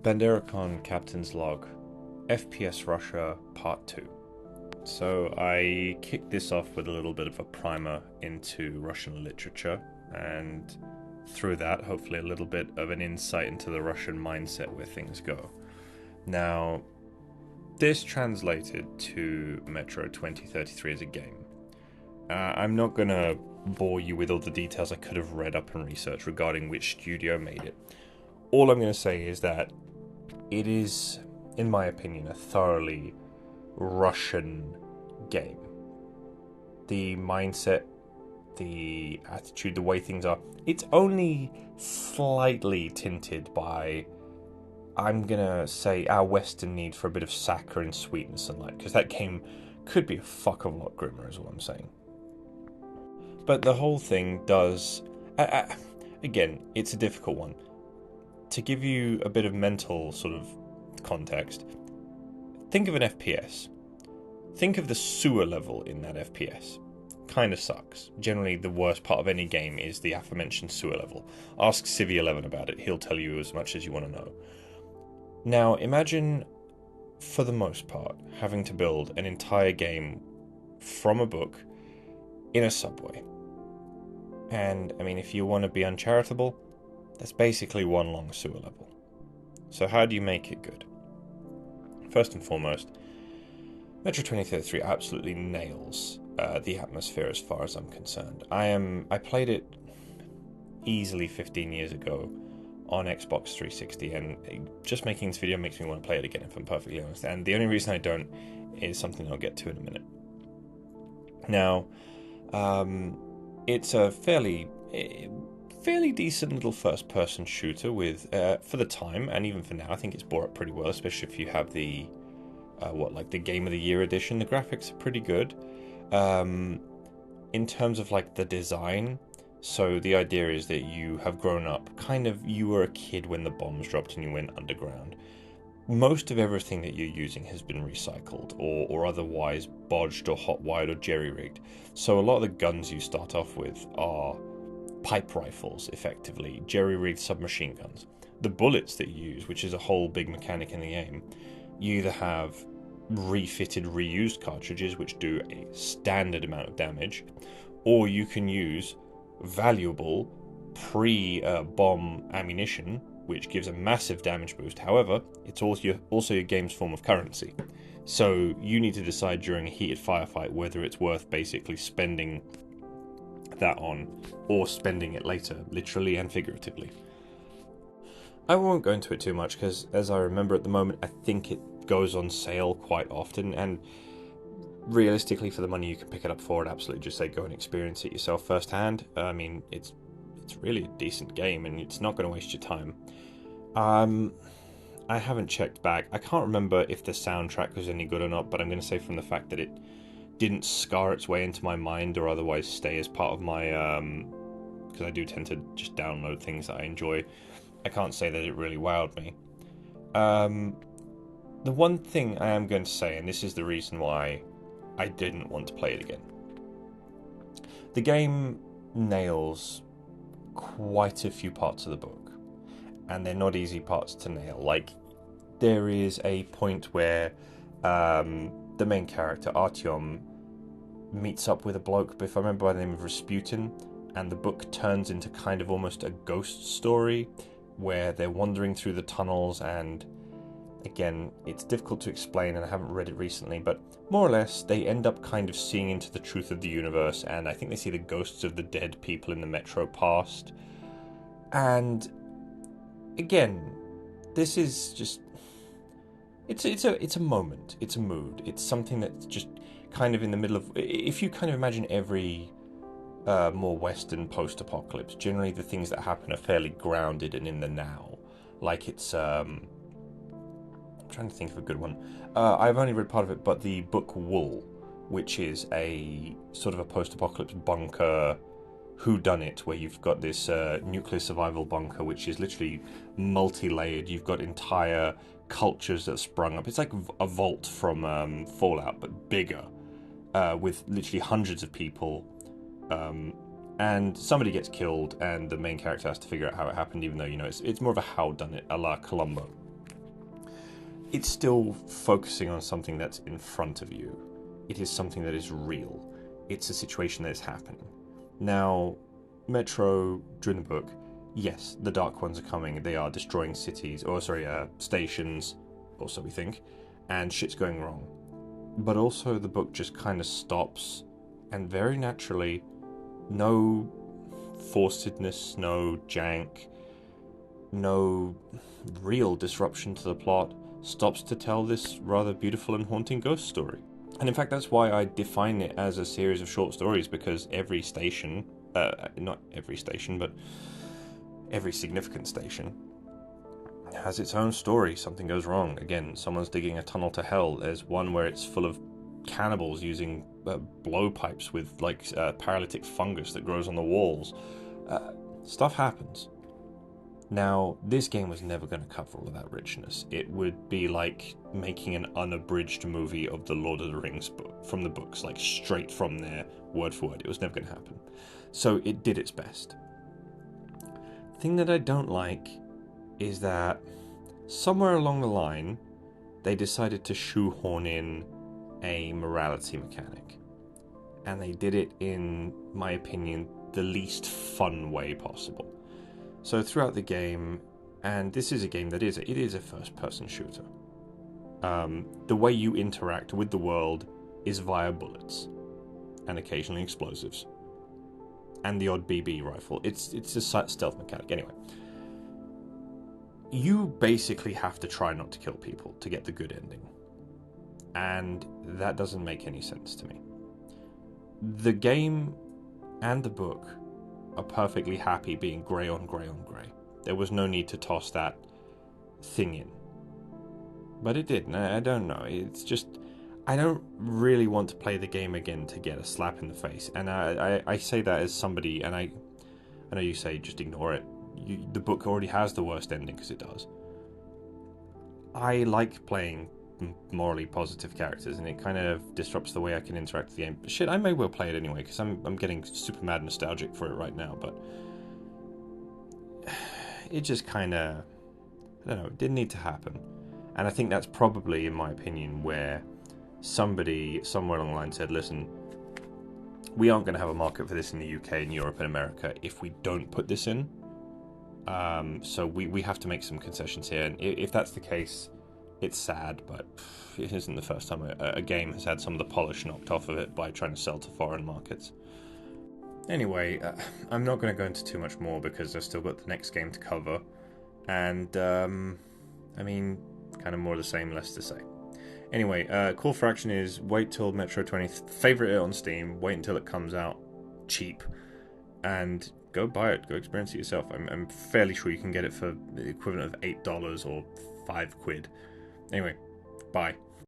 Banderacon Captain's Log, FPS Russia Part 2. So I kicked this off with a little bit of a primer into Russian literature, and through that, hopefully a little bit of an insight into the Russian mindset where things go. Now, this translated to Metro 2033 as a game. I'm not going to bore you with all the details I could have read up and researched regarding which studio made it. All I'm going to say is that it is, in my opinion, a thoroughly Russian game. The mindset, the attitude, the way things are, it's only slightly tinted by, I'm going to say, our Western need for a bit of saccharine sweetness and light, because that game could be a fuck of a lot grimmer, is what I'm saying. But the whole thing does, again, it's a difficult one. To give you a bit of mental sort of context, think of an FPS. Think of the sewer level in that FPS. Kind of sucks. Generally, the worst part of any game is the aforementioned sewer level. Ask Civ11 about it. He'll tell you as much as you want to know. Now, imagine, for the most part, having to build an entire game from a book in a subway. And, I mean, if you want to be uncharitable, that's basically one long sewer level. So how do you make it good? First and foremost, Metro 2033 absolutely nails the atmosphere as far as I'm concerned. I played it easily 15 years ago on Xbox 360, and just making this video makes me want to play it again, if I'm perfectly honest. And the only reason I don't is something I'll get to in a minute. Now, it's a fairly decent little first-person shooter with, for the time, and even for now, I think it's brought up pretty well, especially if you have the, the Game of the Year edition. The graphics are pretty good. In terms of, the design, so the idea is that you have grown up, you were a kid when the bombs dropped and you went underground. Most of everything that you're using has been recycled, or otherwise bodged or hot-wired or jerry-rigged. So a lot of the guns you start off with are pipe rifles, effectively, jerry-rigged submachine guns. The bullets that you use, which is a whole big mechanic in the game, you either have refitted, reused cartridges, which do a standard amount of damage, or you can use valuable pre-bomb ammunition, which gives a massive damage boost. However, it's also your game's form of currency. So you need to decide during a heated firefight whether it's worth basically spending that on, or spending it later, literally and figuratively. I won't go into it too much, because as I remember at the moment, I think it goes on sale quite often, and realistically, for the money you can pick it up for, I'd absolutely just say go and experience it yourself firsthand. I mean, it's really a decent game, and it's not going to waste your time. I haven't checked back. I can't remember if the soundtrack was any good or not, but I'm going to say from the fact that it didn't scar its way into my mind or otherwise stay as part of my, because I do tend to just download things that I enjoy, I can't say that it really wowed me. The one thing I am going to say, and this is the reason why I didn't want to play it again, the game nails quite a few parts of the book, and they're not easy parts to nail. There is a point where the main character, Artyom, meets up with a bloke, if I remember, by the name of Rasputin, and the book turns into kind of almost a ghost story where they're wandering through the tunnels, and again, it's difficult to explain and I haven't read it recently, but more or less they end up kind of seeing into the truth of the universe, and I think they see the ghosts of the dead people in the Metro past. And again, this is just, it's a moment, it's a mood, it's something that's just kind of in the middle of, if you kind of imagine every more Western post-apocalypse, generally the things that happen are fairly grounded and in the now. It's I'm trying to think of a good one. I've only read part of it, but the book Wool, which is a sort of a post-apocalypse bunker whodunit, where you've got this nuclear survival bunker, which is literally multi-layered. You've got entire cultures that sprung up. It's like a vault from Fallout, but bigger, with literally hundreds of people. And somebody gets killed, and the main character has to figure out how it happened, even though, it's more of a howdunit, a la Columbo. it's still focusing on something that's in front of you. It is something that is real. It's a situation that is happening. Now, Metro, during the book, yes, the Dark Ones are coming. They are destroying cities, stations, also we think, and shit's going wrong. But also the book just kind of stops, and very naturally, no forcedness, no jank, no real disruption to the plot, stops to tell this rather beautiful and haunting ghost story. And in fact, that's why I define it as a series of short stories, because every station, not every station, but every significant station has its own story. Something goes wrong. Again, someone's digging a tunnel to hell. There's one where it's full of cannibals using blowpipes with paralytic fungus that grows on the walls. Stuff happens. Now, this game was never going to cover all of that richness. It would be like making an unabridged movie of the Lord of the Rings book, from the books, like straight from there, word for word. It was never going to happen. So it did its best. The thing that I don't like is that somewhere along the line, they decided to shoehorn in a morality mechanic. And they did it in, my opinion, the least fun way possible. So throughout the game, and this is a game that it is a first-person shooter. The way you interact with the world is via bullets, and occasionally explosives, and the odd BB rifle. It's a stealth mechanic. Anyway, you basically have to try not to kill people to get the good ending, and that doesn't make any sense to me. The game and the book are perfectly happy being grey on grey on grey. There was no need to toss that thing in. But it did, and I don't know. It's just, I don't really want to play the game again to get a slap in the face. And I say that as somebody, and I know you say just ignore it. The book already has the worst ending, because it does. I like playing morally positive characters, and it kind of disrupts the way I can interact with the game. But shit, I may well play it anyway, because I'm getting super mad nostalgic for it right now, but it just kind of, I don't know, it didn't need to happen. And I think that's probably, in my opinion, where somebody somewhere along the line said, listen, we aren't going to have a market for this in the UK and Europe and America if we don't put this in. So we have to make some concessions here, and if that's the case, it's sad, but it isn't the first time a game has had some of the polish knocked off of it by trying to sell to foreign markets. Anyway, I'm not going to go into too much more because I've still got the next game to cover, and I mean, kind of more of the same, less to say. Anyway, call for action is wait till Metro 20, favorite it on Steam, wait until it comes out cheap, and go buy it, go experience it yourself. I'm fairly sure you can get it for the equivalent of $8 or £5. Anyway, bye.